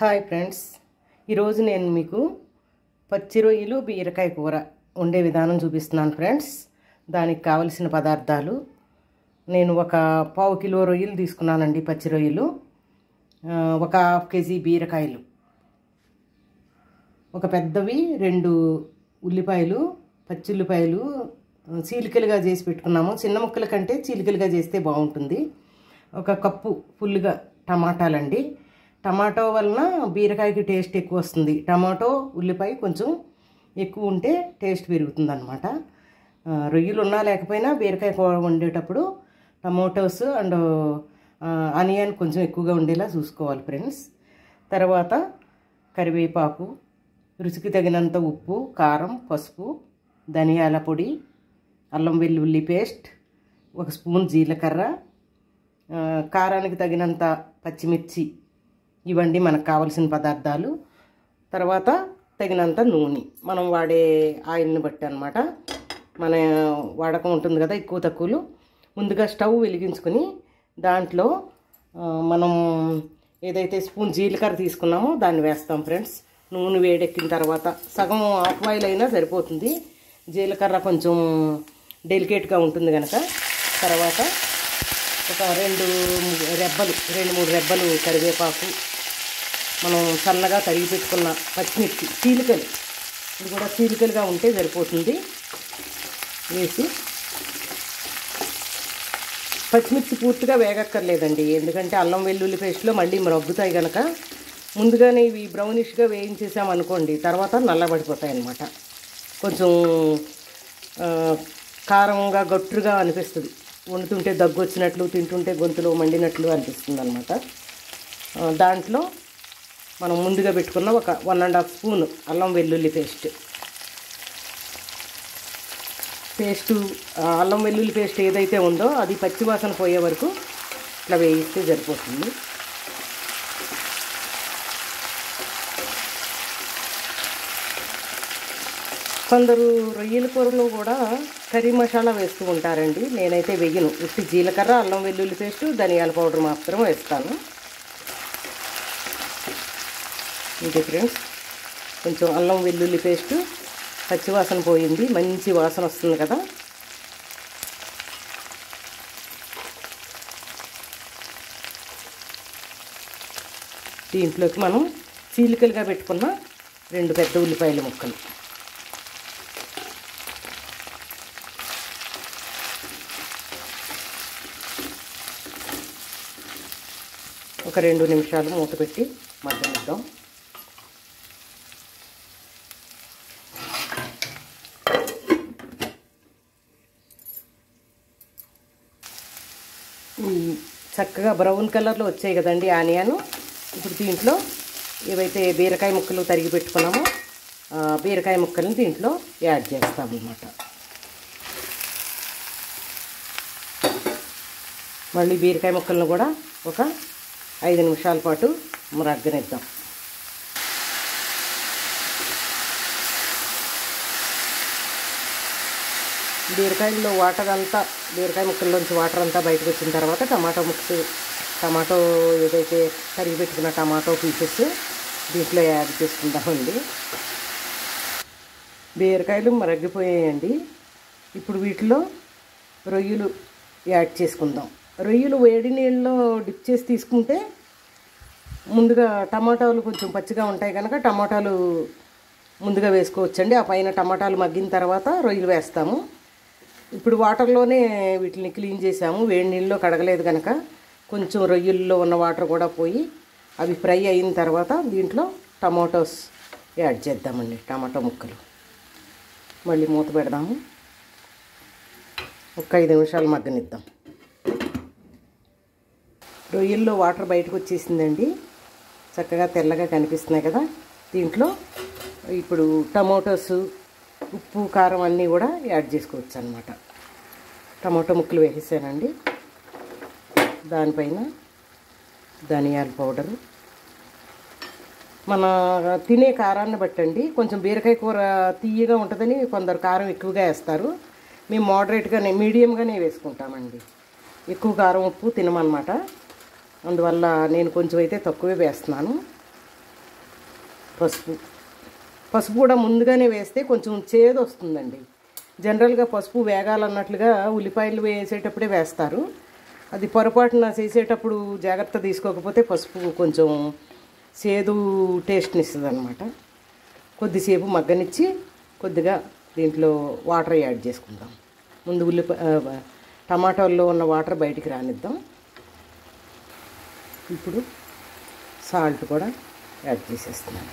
Hi friends, ఈరోజు నేను మీకు పచ్చి రొయ్యలు బీరకాయ కూర వండే విధానం చూపిస్తున్నాను ఫ్రెండ్స్. దానికి కావలసిన పదార్థాలు నేను ఒక పావు కిలో రొయ్యలు తీసుకున్నానండి. పచ్చి రొయ్యలు, ఒక హాఫ్ కేజీ బీరకాయలు, ఒక పెద్దవి 2 ఉల్లిపాయలు, పచ్చి ఉల్లిపాయలు చీలికలుగా చేసి పెట్టుకున్నాము. చిన్న ముక్కల కంటే చీలికలుగా చేస్తే బాగుంటుంది. ఒక కప్పు ఫుల్గా టమాటాలండి. టమాటో వలన బీరకాయకి టేస్ట్ ఎక్కువ వస్తుంది. టమాటో ఉల్లిపాయ కొంచెం ఎక్కువ ఉంటే టేస్ట్ పెరుగుతుంది అన్నమాట. రొయ్యలు ఉన్నా లేకపోయినా బీరకాయ కూర వండేటప్పుడు టమాటోస్ అండ్ ఆనియన్ కొంచెం ఎక్కువగా ఉండేలా చూసుకోవాలి ఫ్రెండ్స్. తర్వాత కరివేపాకు, రుచికి తగినంత ఉప్పు, కారం, పసుపు, ధనియాల పొడి, అల్లం వెల్లుల్లి పేస్ట్, 1 స్పూన్ జీలకర్ర, కారానికి తగినంత పచ్చిమిర్చి, ఇవండి మనకు కావలసిన పదార్థాలు. తర్వాత తగినంత నూనె, మనం వాడే ఆయిల్ని బట్టి అన్నమాట. మన వాడకం ఉంటుంది కదా ఎక్కువ తక్కువలు. ముందుగా స్టవ్ వెలిగించుకొని దాంట్లో మనం ఏదైతే స్పూన్ జీలకర్ర తీసుకున్నామో దాన్ని వేస్తాం ఫ్రెండ్స్. నూనె వేడెక్కిన తర్వాత సగం హాఫ్ బాయిల్ అయినా సరిపోతుంది. జీలకర్ర కొంచెం డెలికేట్గా ఉంటుంది కనుక. తర్వాత ఒక 2-3 రెబ్బలు కరివేపాకు, మనం సన్నగా తరిగి పెట్టుకున్న పచ్చిమిర్చి చీలికలు, ఇది కూడా చీలికలుగా ఉంటే సరిపోతుంది, వేసి పచ్చిమిర్చి పూర్తిగా వేగక్కర్లేదండి. ఎందుకంటే అల్లం వెల్లుల్లి పేస్ట్లో మళ్ళీ మగ్గుతాయి కనుక ముందుగానే ఇవి బ్రౌనిష్గా వేయించేసామనుకోండి తర్వాత నల్లబడిపోతాయి అన్నమాట. కొంచెం కారంగా గట్టుగా అనిపిస్తుంది. వండుతుంటే దగ్గు వచ్చినట్లు, తింటుంటే గొంతులో మండినట్లు అనిపిస్తుంది అన్నమాట. దాంట్లో మనం ముందుగా పెట్టుకున్న ఒక 1.5 స్పూన్ అల్లం వెల్లుల్లి పేస్టు, అల్లం వెల్లుల్లి పేస్ట్ ఏదైతే ఉందో అది పచ్చివాసన పోయే వరకు ఇట్లా వేయిస్తే సరిపోతుంది. కొందరు రొయ్యల కూరలో కూడా కర్రీ మసాలా వేస్తూ ఉంటారండి. నేనైతే వేయను. ఉత్తి జీలకర్ర, అల్లం వెల్లుల్లి పేస్టు, ధనియాల పౌడర్ మాత్రం వేస్తాను. ఇంకే ఫ్రెండ్స్, కొంచెం అల్లం వెల్లుల్లి పేస్టు పచ్చివాసన పోయింది, మంచి వాసన వస్తుంది కదా. దీంట్లోకి మనం చీలికలుగా పెట్టుకున్న 2 పెద్ద ఉల్లిపాయల ముక్కలు, ఒక 2 నిమిషాలు మూత పెట్టి మగ్గనిద్దాం. చక్కగా బ్రౌన్ కలర్లో వచ్చాయి కదండి ఆనియన్. ఇప్పుడు దీంట్లో ఏవైతే బీరకాయ ముక్కలు తరిగి పెట్టుకున్నామో బీరకాయ ముక్కల్ని దీంట్లో యాడ్ చేస్తామన్నమాట. మళ్ళీ బీరకాయ ముక్కలను కూడా ఒక 5 నిమిషాల పాటు మగ్గనిద్దాం. బీరకాయల్లో బీరకాయ ముక్కల్లోంచి వాటర్ అంతా బయటకు వచ్చిన తర్వాత టమాటో ఏదైతే తరిగి పెట్టుకున్న టమాటో పీసెస్ దీంట్లో యాడ్ చేసుకుందామండి. బీరకాయలు మరగ్గిపోయాయండి. ఇప్పుడు వీటిలో రొయ్యలు యాడ్ చేసుకుందాం. రొయ్యలు వేడి నీళ్ళలో డిప్ చేసి తీసుకుంటే ముందుగా టమాటాలు కొంచెం పచ్చిగా ఉంటాయి కనుక టమాటాలు ముందుగా వేసుకోవచ్చండి. ఆ పైన టమాటాలు మగ్గిన తర్వాత రొయ్యలు వేస్తాము. ఇప్పుడు వాటర్లోనే వీటిని క్లీన్ చేసాము, వేడి నీళ్ళలో కడగలేదు కనుక కొంచెం రొయ్యల్లో ఉన్న వాటర్ కూడా పోయి అవి ఫ్రై అయిన తర్వాత దీంట్లో టమాటోస్ యాడ్ చేద్దామండి. టమాటో ముక్కలు మళ్ళీ మూత పెడదాము. ఒక 5 నిమిషాలు మగ్గనిద్దాం. రొయ్యల్లో వాటర్ బయటకు వచ్చేసిందండి, చక్కగా తెల్లగా కనిపిస్తున్నాయి కదా. దీంట్లో ఇప్పుడు టమాటోస్, ఉప్పు, కారం అన్నీ కూడా యాడ్ చేసుకోవచ్చు అన్నమాట. టమాటో ముక్కలు వేసేసానండి. దానిపైన ధనియాల పౌడరు, మన తినే కారాన్ని బట్టండి. కొంచెం బీరకాయ కూర తీయగా ఉంటుందని కొందరు కారం ఎక్కువగా వేస్తారు. మేము మీడియంగానే వేసుకుంటామండి. ఎక్కువ కారం ఉప్పు తినమన్నమాట. అందువల్ల నేను కొంచెం అయితే తక్కువే వేస్తున్నాను. పసుపు పసుపు కూడా ముందుగానే వేస్తే కొంచెం చేదు వస్తుందండి. జనరల్గా పసుపు వేగాలన్నట్లుగా ఉల్లిపాయలు వేసేటప్పుడే వేస్తారు. అది పొరపాటున చేసేటప్పుడు జాగ్రత్త తీసుకోకపోతే పసుపు కొంచెం చేదు టేస్ట్ని ఇస్తుంది అనమాట. కొద్దిసేపు మగ్గనిచ్చి కొద్దిగా దీంట్లో వాటర్ యాడ్ చేసుకుందాం. ముందు టమాటాల్లో ఉన్న వాటర్ బయటికి రానిద్దాం. ఇప్పుడు సాల్ట్ కూడా యాడ్ చేసేస్తున్నాను.